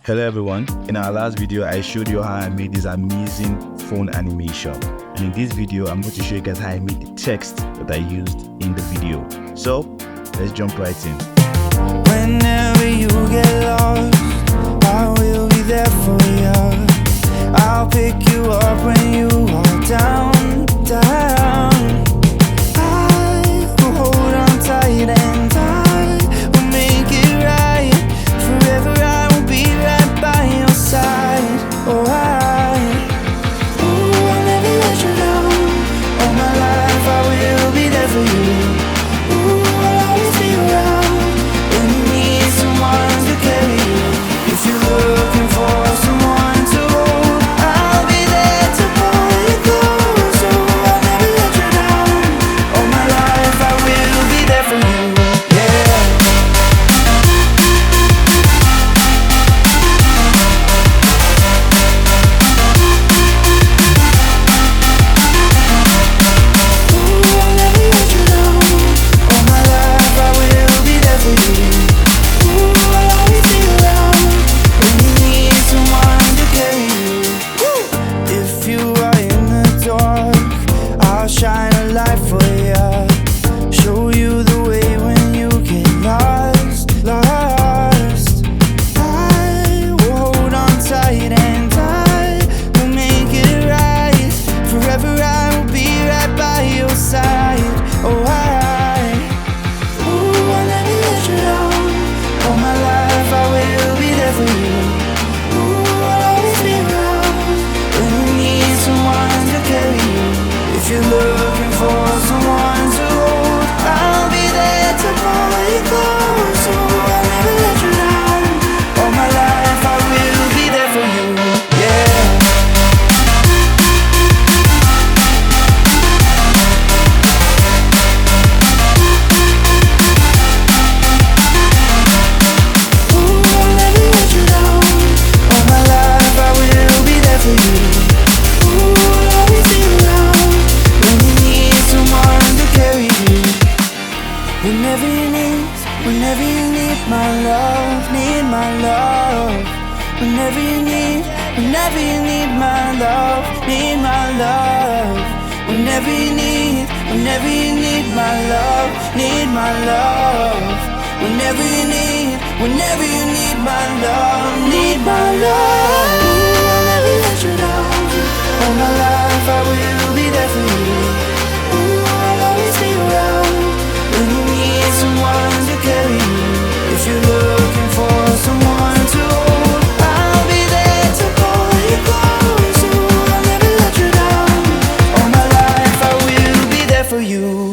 Hello everyone, in our last video I showed you how I made this amazing phone animation, and in this video I'm going to show you guys how I made the text that I used in the video. So let's jump right in. Whenever you get lost, I will be there for you. I'll pick you up when you are down, down. I will hold on tight and I will make it right. Forever I will be right by your side. Oh, I'll never let you down. All my life I will be there for you. Ooh, I'll always be around when you need someone to carry you. If you're looking for someone to hold, I'll be there to pull you close. Oh, I'll never let you down. All my life I will be there for you. Shine a light for you, show you the way when you get lost, lost. I will hold on tight and I will make it right. Forever I will be right by your side. Oh, I'll never let you down. All my life I will be there for you. Ooh, I'll always be around when you need someone to carry you. If you're looking for someone to hold, I'll be there to pull you close. So I'll never let you down. All my life I will be there for you. Yeah. Ooh, I'll never let you down. All my life I will be there for you. Ooh, I'll always be around when you need someone to carry you. Whenever you need my love, need my love. Whenever you need my love, need my love. Whenever you need my love, need my love. Whenever you need my love, need my love. Ooh, I'll never let you down. All my life I will be there for you. Ooh, I'll always be around when you need someone to carry you. If you're looking for someone to hold, I'll be there to pull you close. Ooh, I'll never let you down. All my life I will be there for you.